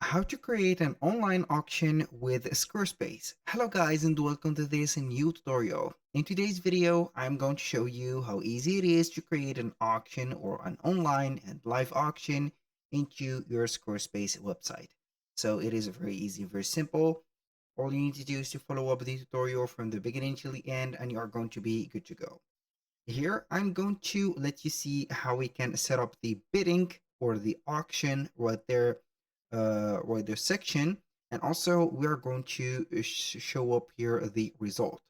How to create an online auction with Squarespace. Hello guys and welcome to this new tutorial. In today's video, I'm going to show you how easy it is to create an auction or an online and live auction into your Squarespace website. So it is very easy, very simple. All you need to do is to follow up the tutorial from the beginning till the end and you are going to be good to go. Here, I'm going to let you see how we can set up the bidding or the auction right there section. And also we are going to show up here the result.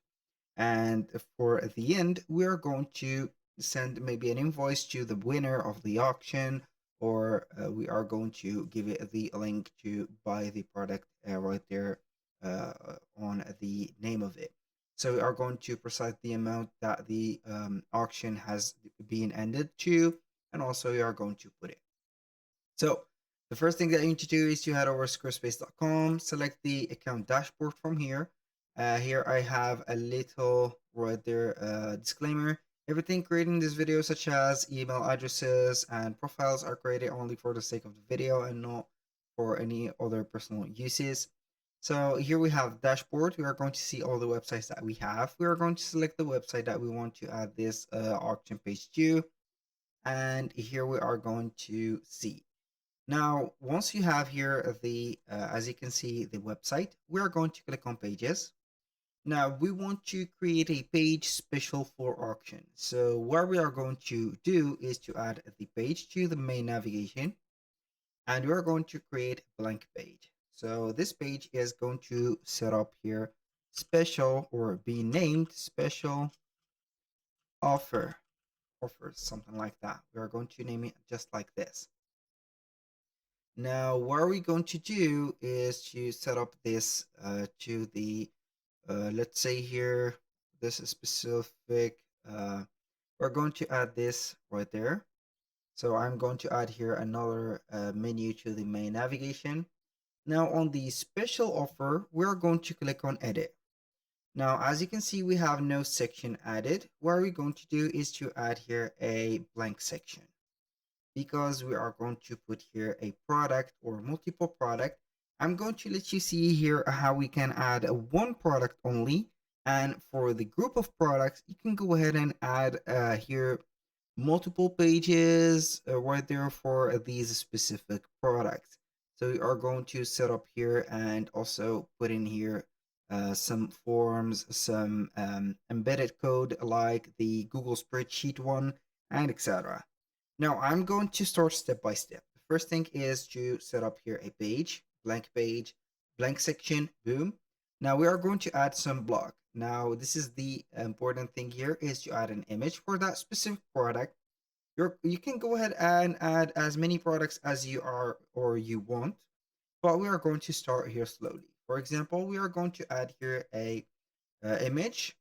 And for the end, we are going to send maybe an invoice to the winner of the auction, or we are going to give it the link to buy the product right there uh, on the name of it. So we are going to precise the amount that the auction has been ended to, and also we are going to put it. So the first thing that you need to do is to head over to squarespace.com, select the account dashboard from here. Here I have a little right there disclaimer. Everything created in this video, such as email addresses and profiles, are created only for the sake of the video and not for any other personal uses. So here we have dashboard. We are going to see all the websites that we have. We are going to select the website that we want to add this auction page to. And here we are going to see. Now, once you have here as you can see, the website, we are going to click on pages. Now, we want to create a page special for auction. So what we are going to do is to add the page to the main navigation, and we are going to create a blank page. So this page is going to set up here special, or be named special offers, something like that. We are going to name it just like this. Now, what are we going to do is to set up this to the, let's say here, this is specific. We're going to add this right there. So I'm going to add here another menu to the main navigation. Now on the special offer, we're going to click on edit. Now, as you can see, we have no section added. What we're going to do is to add here a blank section, because we are going to put here a product or multiple product. I'm going to let you see here how we can add one product only. And for the group of products, you can go ahead and add here multiple pages right there for these specific products. So we are going to set up here and also put in here some forms, some embedded code like the Google spreadsheet one, and etc. Now I'm going to start step by step. The first thing is to set up here a page, blank section, boom. Now we are going to add some block. Now this is the important thing here, is to add an image for that specific product. You can go ahead and add as many products as you are or you want, but we are going to start here slowly. For example, we are going to add here a image.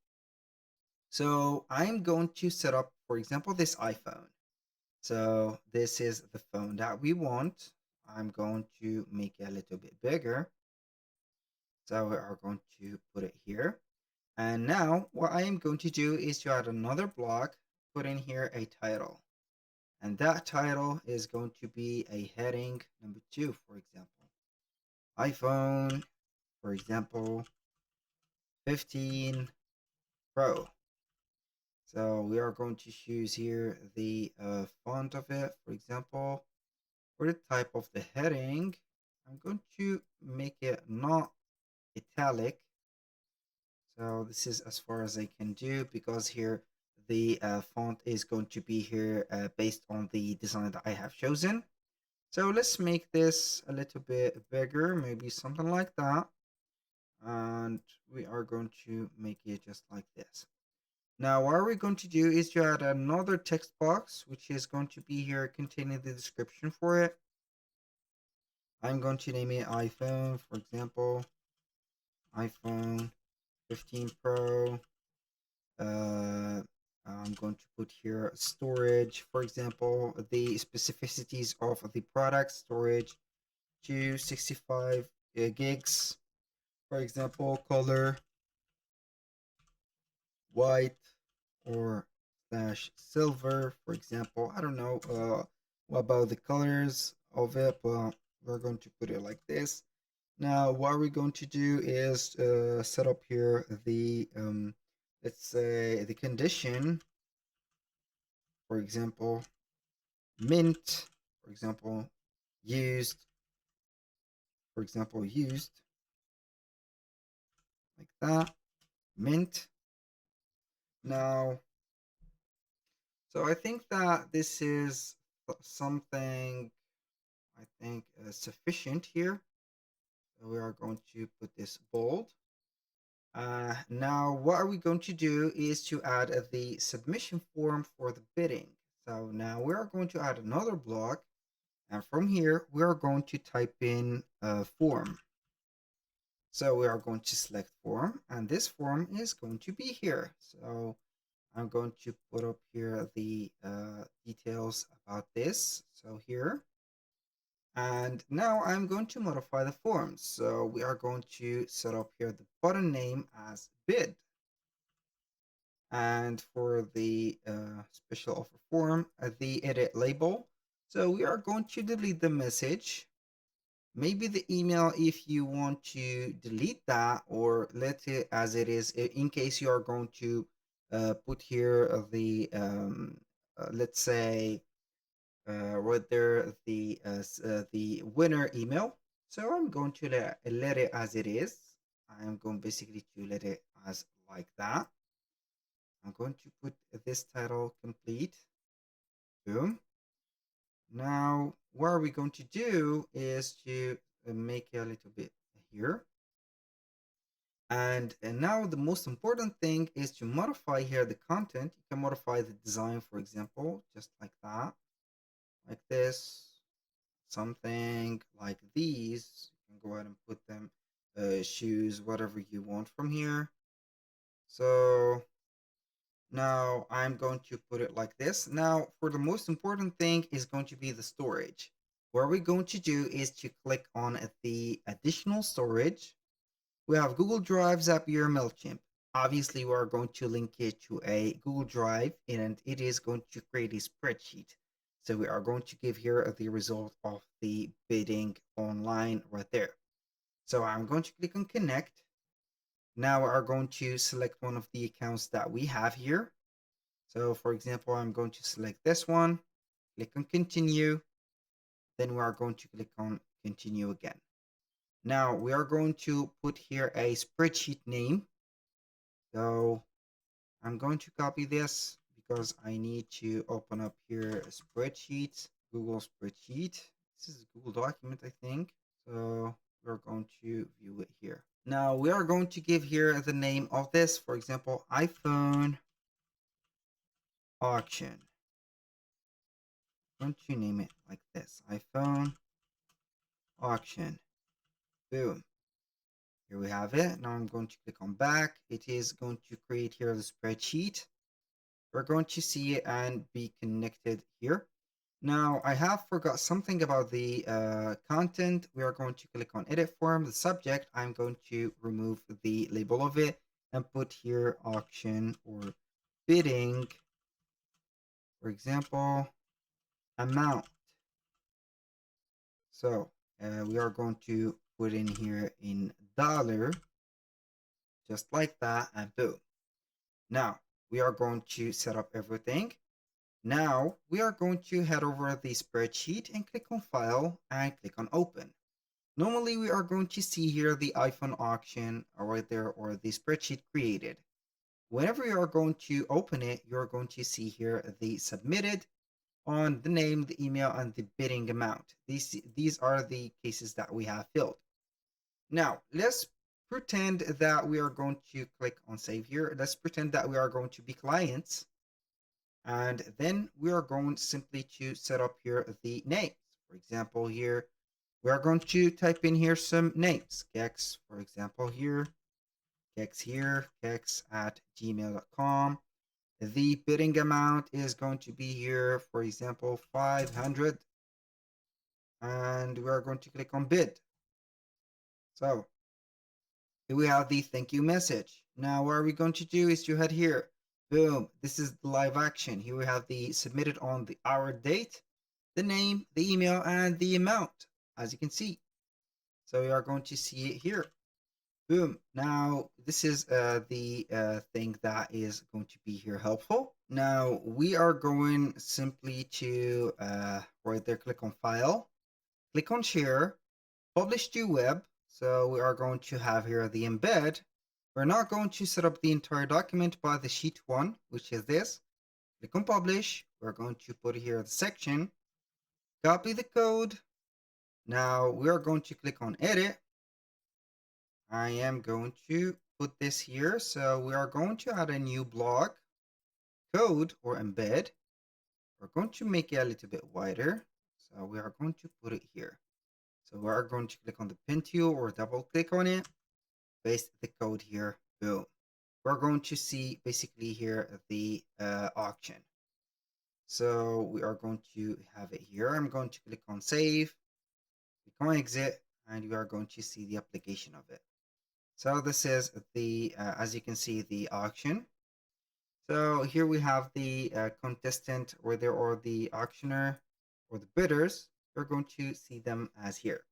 So I'm going to set up, for example, this iPhone. So this is the phone that we want. I'm going to make it a little bit bigger. So we are going to put it here. And now what I am going to do is to add another block, put in here a title. And that title is going to be a heading number 2, for example. iPhone, for example, 15 Pro. So we are going to choose here the font of it, for example. For the type of the heading, I'm going to make it not italic. So this is as far as I can do, because here the font is going to be here based on the design that I have chosen. So let's make this a little bit bigger, maybe something like that. And we are going to make it just like this. Now, what we're going to do is to add another text box, which is going to be here containing the description for it. I'm going to name it iPhone, for example, iPhone 15 Pro. I'm going to put here storage, for example, the specificities of the product, storage 265 gigs, for example, color white or slash silver, for example. I don't know what about the colors of it, but We're going to put it like this. Now, what we're going to do is set up here the, let's say, the condition, for example, mint, for example, used, like that, mint. Now, so I think that this is something, I think, sufficient here. So we are going to put this bold. Now, what are we going to do is to add the submission form for the bidding. So now we are going to add another block. And from here, we are going to type in a form. So we are going to select form, and this form is going to be here. So I'm going to put up here the details about this. So here, and now I'm going to modify the form. So we are going to set up here the button name as bid. And for the special offer form, the edit label. So we are going to delete the message, maybe the email if you want to delete that, or let it as it is in case you are going to put here the let's say right there the winner email. So I'm going to let it as it is. I'm going basically to let it as like that. I'm going to put this title complete. Boom. Now, what are we going to do is to make it a little bit here. And now the most important thing is to modify here the content. You can modify the design, for example, just like that, like this, something like these. You can go ahead and put them, shoes, whatever you want from here. So now I'm going to put it like this. Now, for the most important thing is going to be the storage. What we're going to do is to click on the additional storage. We have Google Drive, Zapier, MailChimp. Obviously, we are going to link it to a Google Drive, and it is going to create a spreadsheet. So we are going to give here the result of the bidding online right there. So I'm going to click on connect. Now we are going to select one of the accounts that we have here. So for example, I'm going to select this one, click on continue. Then we are going to click on continue again. Now we are going to put here a spreadsheet name. So I'm going to copy this because I need to open up here a spreadsheet, Google spreadsheet. This is a Google document, I think. So we're going to view it here. Now we are going to give here the name of this, for example, iPhone auction. I'm going to name it like this, iPhone auction. Boom. Here we have it. Now I'm going to click on back. It is going to create here the spreadsheet. We're going to see it and be connected here. Now I have forgot something about the content. We are going to click on edit form, the subject. I'm going to remove the label of it and put here auction or bidding, for example, amount. So we are going to put in here in dollar, just like that, and boom. Now we are going to set up everything. Now we are going to head over the spreadsheet and click on file and click on open. Normally we are going to see here the iPhone auction right there, or the spreadsheet created. Whenever you are going to open it, you're going to see here the submitted on the name, the email, and the bidding amount. These are the cases that we have filled. Now, let's pretend that we are going to click on save here. Let's pretend that we are going to be clients. And then we are going simply to set up here the names. For example, here, we are going to type in here some names. Kex, for example, here. Kex here, kex@gmail.com. The bidding amount is going to be here, for example, 500. And we are going to click on bid. So here we have the thank you message. Now what are we going to do is to head here. Boom, this is the live action. Here we have the submitted on the hour, date, the name, the email, and the amount. as you can see. So we are going to see it here. Boom. Now, this is the thing that is going to be here helpful. Now, we are going simply to right there, click on File, click on Share, Publish to Web. So we are going to have here the embed. We're not going to set up the entire document, but the sheet one, which is this. Click on Publish. We're going to put here the section, copy the code. Now, we are going to click on Edit. I am going to put this here. So we are going to add a new block, code or embed. We're going to make it a little bit wider. So we are going to put it here. So we are going to click on the pen tool or double click on it, paste the code here, boom. We're going to see basically here the auction. So we are going to have it here. I'm going to click on save, click on exit, and we are going to see the application of it. So this is the, as you can see, the auction. So here we have the contestant, or there are the auctioneer or the bidders. We're going to see them as here.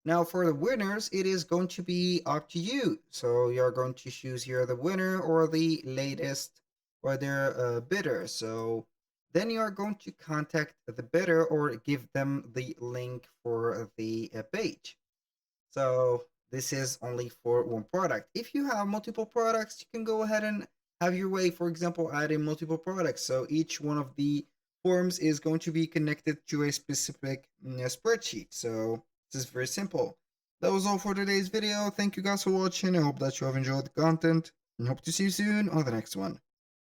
Now for the winners, it is going to be up to you. So you're going to choose here the winner or the latest or their bidder. So then you are going to contact the bidder or give them the link for the page. So this is only for one product. If you have multiple products, you can go ahead and have your way, for example, adding multiple products. So each one of the forms is going to be connected to a specific spreadsheet. So this is very simple. That was all for today's video. Thank you guys for watching. I hope that you have enjoyed the content and hope to see you soon on the next one.